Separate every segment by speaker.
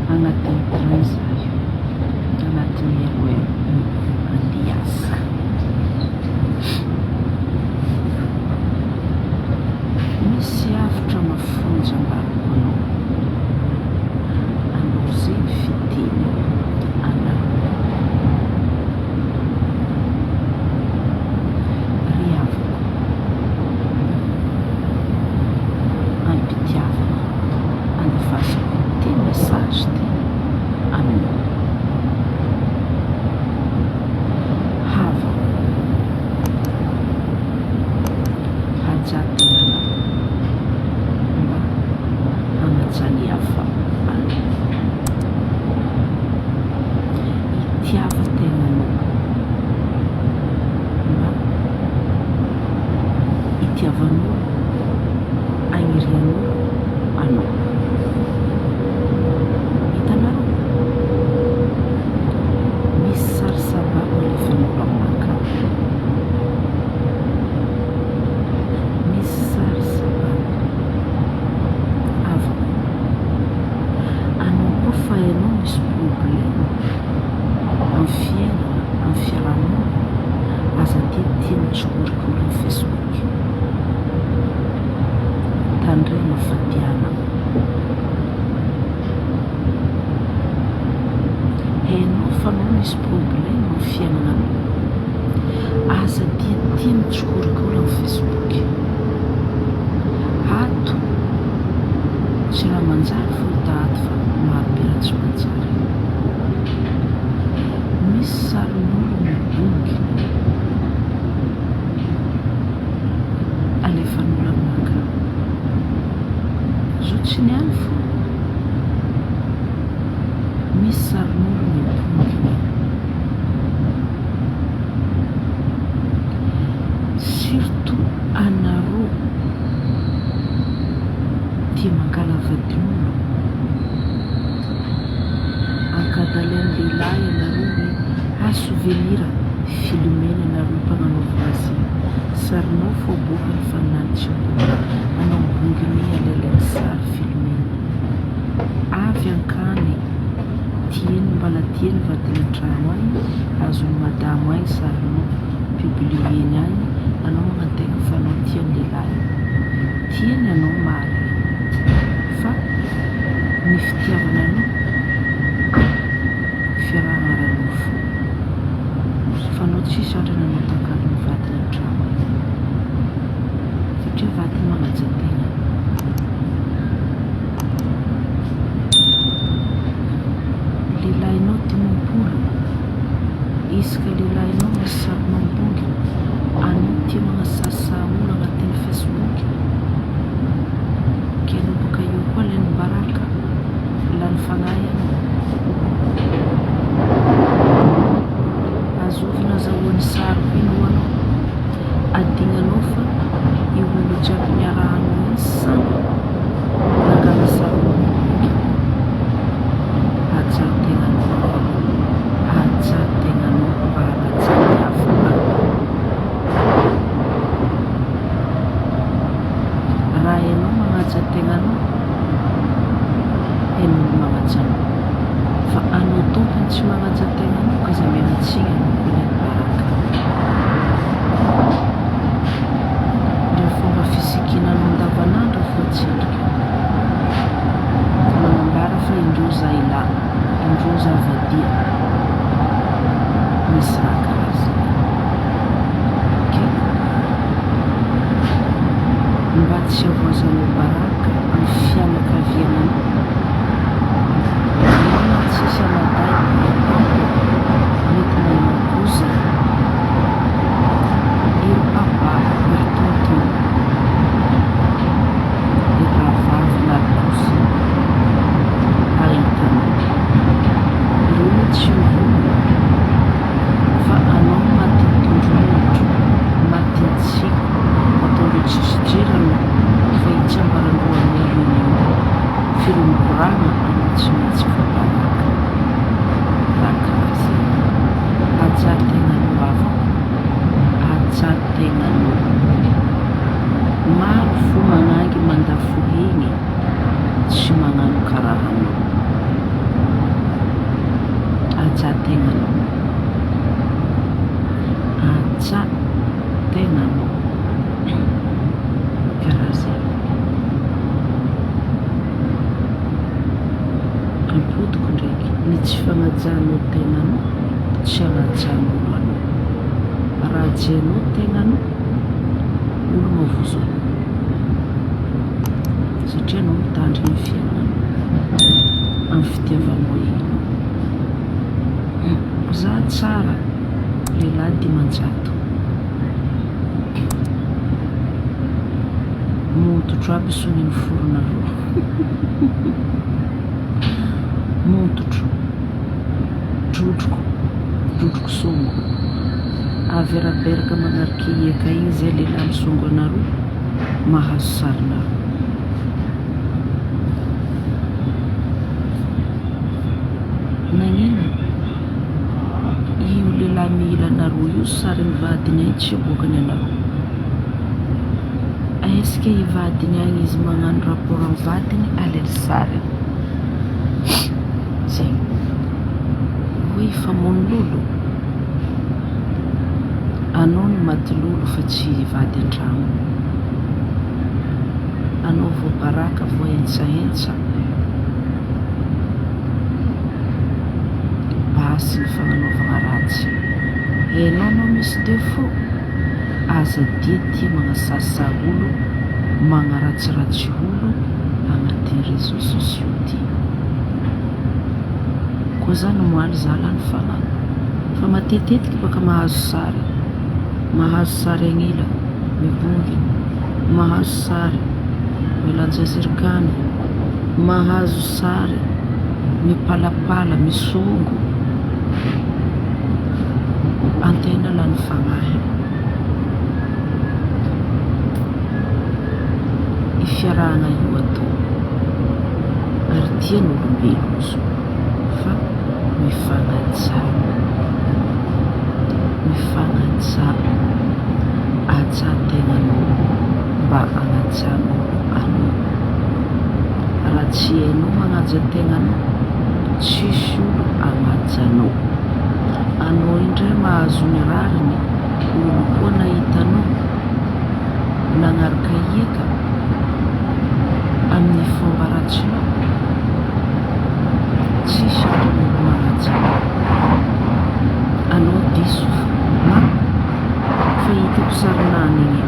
Speaker 1: agnatin'ny train zaho, agnatin'ny hoe andeha hiasa. Misy havitra mafonja ambariko anao zay fiteny anao ry havako, ampitiavana andefasako ty message ty aminao. Havako hajatenanao mba hanajan'ny hafa anao, itiavan-tenanao mba itiavanao agnirianao anao. Hitanao misy sarisabako alefanao amaka, misy sarisabako havako anao koa fa ianao misy problème amin'ny fiainana, amin'ny fiarahamonina, aza tiany tsokorikory amin'ny Facebook, tandray mafatiana hainao fa anao misy problème amin'ny fiainananao, aza tiany tsokorikory amin'ny Facebook. Ato tsy raha manjary fo daty fa maro be raha tsy manjary. Misy sarin'olo mibongy alefan'olo aminaka, zo tsy niany fo misy sarin'olo mibongy, surtout anareo tia mangala vadin'olo, ankadalai'ny lehilahy anareo hoe souvenir filmena anareo mpagnanaova azy, sarinao fo aboakany fa nanitra anao mbonginy alailainy sary filmena. Avy ankany tieny mbala tieny vadiny an-trano any, azony madamo any sarinao publieny any, anao magnantena fa anao tiany lehilahy, tiany anao mary fa ny fitiavana anao fiaraharanao fo, fa anao tsisy andrana anao takalo ny vadiny an-trano satria vadiny magnajan-tegna. Lehilahinao dimampolo, isaka lehilahinao misy sarinao mibongy, anao tia magnasasaha olo agnatin'ny Facebook, ke anao boka eo koa lany baraka lany fanahy anao, azovina azahoan'ny sary hoinao anao, adignanao fa io olo jiaby miarahanao iny samy nangala sary mibongy. Hajatenanao, hajatenanao mba hanajan'ny hafa anao. Raha ianao magnajan-tegnanao, hain'olo magnajanao, fa anao tompony tsy magnajan-tegnanao ka za mialatsiny anao koa ny baraka. Ireo fomba fisikinanao andavanandro voatsindrika, manambara fa indreo zahilahy, indreo zavadia, misy raha karazana. Mba tsy avoazanao baraka amin'ny fianakaviananao, na tsisy anaday mety mainakoza iro papa na tonton, iravavy na koza ahitanao, ireo mety tsy mivona fa anao matintondron'olotro, matintsiko ataondreo tsisy jerana fa hitsambarandreo amin'ny reunion firomikorana anao tsy maintsy fabaraka. Raha karazana hajatenanao havako, hajatenanao maro fo manangy mandafohegny tsy magnano karaha anao. fanajanao tenanao tsy anajan'olo anao. Raha jenao tenanao olo mavozo anao satria anao mitandry ny fiainanao amin'ny fitiavanao enao. Za tsara lehilahy dimanjato montotro aby soniny foronareo montotro drodroko songo averaberaka manaraka eka igny zay lehilahy misongo anareo mahazo sarinareo. Nagnino io lehilahy mihila anareo io sary mivadiny agny tsy aboakany anareo. Est-ce que ivadiny agny izy magnano rapport amin'ny vadiny alely sary zegny hoe famono lolo anao no maty lolo fa tsy vady an-tragno. Anao vao baraka vao entsaentsa basy ny fagnanaovagna ratsy. Hainao anao misy défaut aza dia tia magnasasa olo magnaratsiratsy olo agnatin'ny réseaux sociaux ty. Koa zany moaly zalany fagnano fa matetetiky baka mahazo sary agnila mibongy, mahazo sary milanja zirikany, mahazo sary mipalapala misongo antena lany fagnahy. Fiarahana io atao ary tian'olombelona zo fa mifagnaja ajan-tegnanao mba agnajan'olo anao. Raha tsy hainao magnaja tegnanao tsisy olo agnajanao. Anao indray mahazo ny rariny olo koa nahitanao nagnaraka hieka amin'ny fomba ratsinao tsisy olo magnajanao. Anao diso fa hitako sarinany igny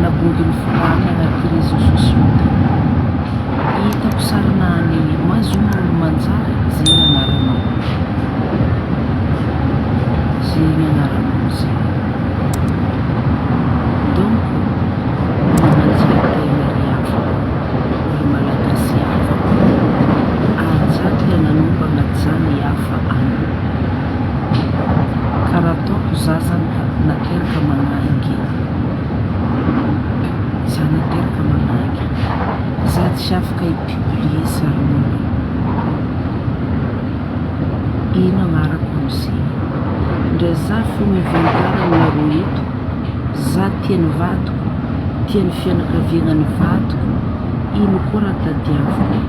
Speaker 1: nabongy ny volany agnaty réseaux sociaux ty. Hitako sarinany igny mazona olo manjary zegny agnaranao zegny. Donc mananjia-tegna ry afaka ry malagasy afaka ajan-tegnanao mba agnajany hafa agny. Karaha ataoko za zany nateraka manaingy za tsy afaka hipublie sarin'olo. Ino agnarako amizay ndre za fo miventara aminareo eto za tiany vadiko tiany fianakaviagnany vadiko ino koa raha tadiaviko.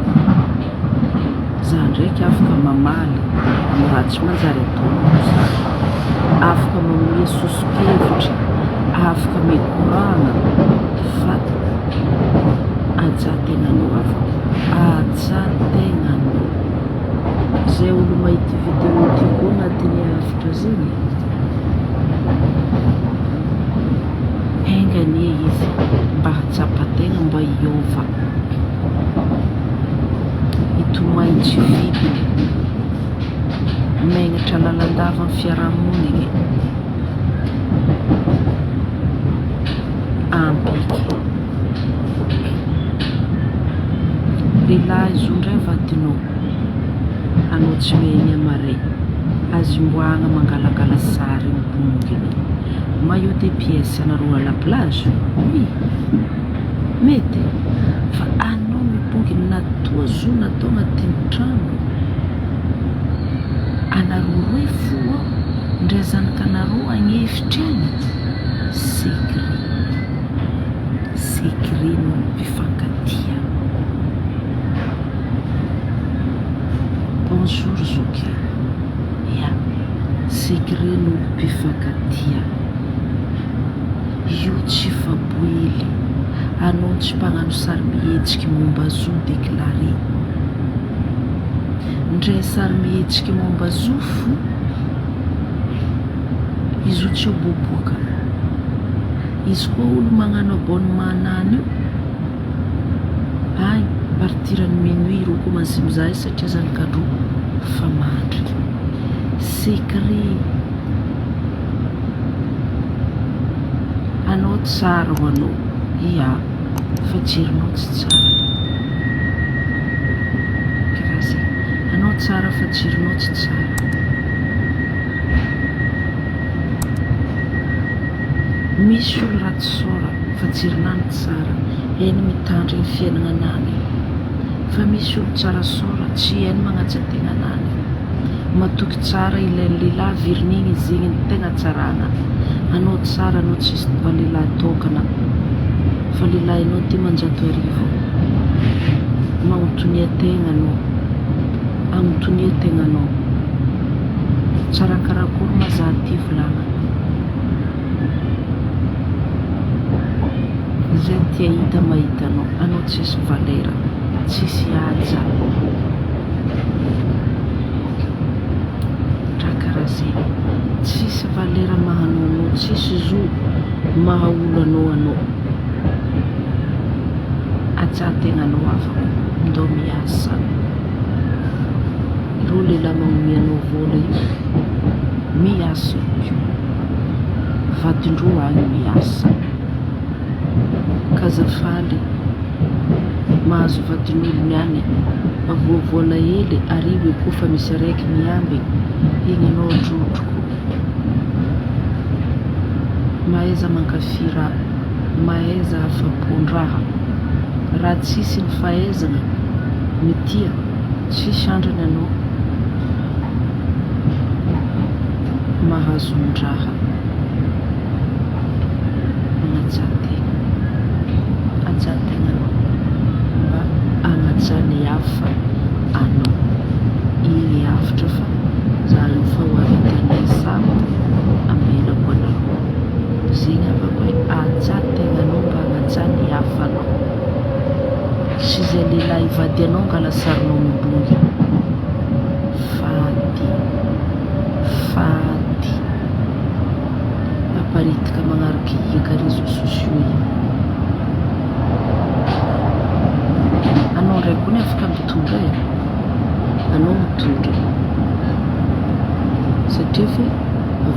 Speaker 1: Za ndraiky afaka mamaly amin'ny raha tsy manjary ataonao za, afaka manome sosokevitra, afaka mikoragna fa ajan-tegnanao afaka ajan-tegnanao. Zay olo mahity vidéo ty koa agnatin'ny hafitra zegny engany izy mba hatsapategna mba hiova hitomainy tsy vidiny magnatra lalandava amin'ny fiarahamonigny ampiky. Lehilahy izo ndray vadinao anao tsy mehiny amaray azomboagna mangalangala sary mibonginy maillot de pièce anareo à la plage. Oui mety fa anao mibonginy natoa zo natao agnatin'ny trano anareo roe foa ndray zanakanareo agnefitra igny secret no mpifankatia. Bonjour Zoky. Ya, secret no mpifankatia. Io tsy faboily. Anao tsy mpagnano sary mihetsiky momba zo déclaré. ndray sary mihetsika momba zofo izy io tsy boboaka. Izy koa olo magnano abonnementanany io ay partirany minuit ro koa mansy mizaha satria zany kadro fa mandry secret. Anao tsara ho anao, ia fa jerinao tsy tsara. Karaha zay, anao tsara fa jerinao tsy tsara. Misy olo ratsy sora fa jerinany tsara, eny mitandry ny fiainana anany. Fa misy olo tsara sora tsy eny magnaja tegna anany. Matoky tsara ilain'ny lehilahy virininy izy igny ny tegna tsarana. Anao tsara, anao tsisy va lehilahy tokana fa lehilahy anao 10,000 magnotonia tegna anao, agnotonia tegna anao. Tsara karakory mazaha ty volana. Zay tia hita mahita anao tsisy valera, tsisy haja. Raha karaha zay, tsisy valera mahanao anao, tsisy zo mahaolo anao. Aja tegna anao afaka ndao miasa. Ireo lehilahy magnome anao vola io miasa io, vadindreo agny miasa. Kazafaly mahazo vadin'olo niany avoavola hely arivo koa fa misy araiky miamby igny anao drotoko. Mahaiza mankafy raha, mahaiza afapondraha. Raha tsisy ny fahaizana mitia tsisy andrany anao mahazo ndraha. Ajategna anao mba agnajany hafa anao. Igny hafitra fa za io fa ho avy tegna samy amelako anao. Zegny avako hoe ajategna anao mba agnajany hafa anao. Tsy zay lehilahy ivady anao ngala sarinao miboly. Fady aparitika magnariky hiaka réseaux sociaux igny. Anao ndray koa ny afaka mitondra e, anao mitondra satria fe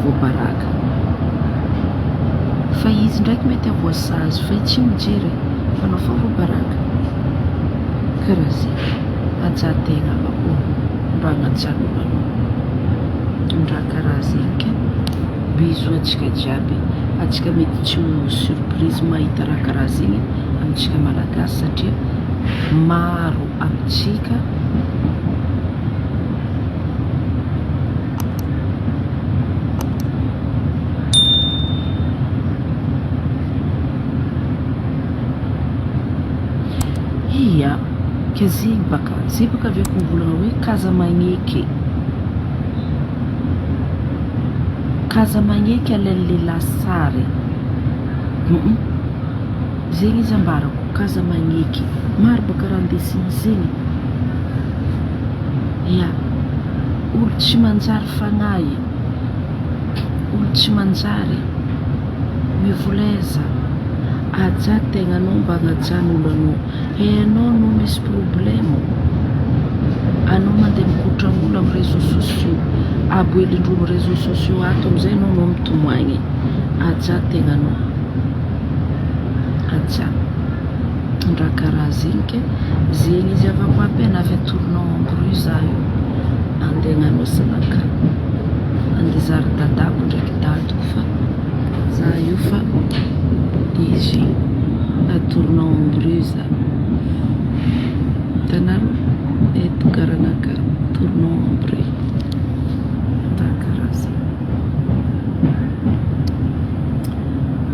Speaker 1: voabaraka. Fa izy ndraiky mety avoasazy fa tsy mijery fa anao fa voabaraka. Karaha zay, ajategna avako mba agnajan'olo anao. Raha karaha zay ke biso antsika jiaby. Antsika mety tsy ho surprise mahita raha karaha zegny amintsika malagasy satria maro amintsika ia ke zegny baka avy ako mivolagna hoe kaza magneky alain'ny lehilahy sary. Zegny izy ambarako, kaza magneky maro baka raha ndesiny zegny. Ia, olo tsy manjary fagnahy, olo tsy manjary mivoleza. Aja tegna anao mba agnajan'olo anao. Anao no misy problème, anao mandeha mikotra olo amin'ny réseaux sociaux, aboelindreo amin'ny réseaux sociaux ato amizay anao no mitomoagny. Aja tegna anao, aja. Raha karaha zegny ke zegny izy avako aby anavy atoronao ambroy za io andeha agnano salaka, andeha zary dadako ndraiky dado fa za io fa izy atoronao ambroy za. Tanaro eto garanaka atoronao ambroy. Raha karaha zegny.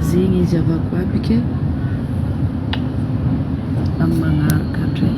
Speaker 1: Zegny izy avako aby ke amin'ny magnaraka ndray.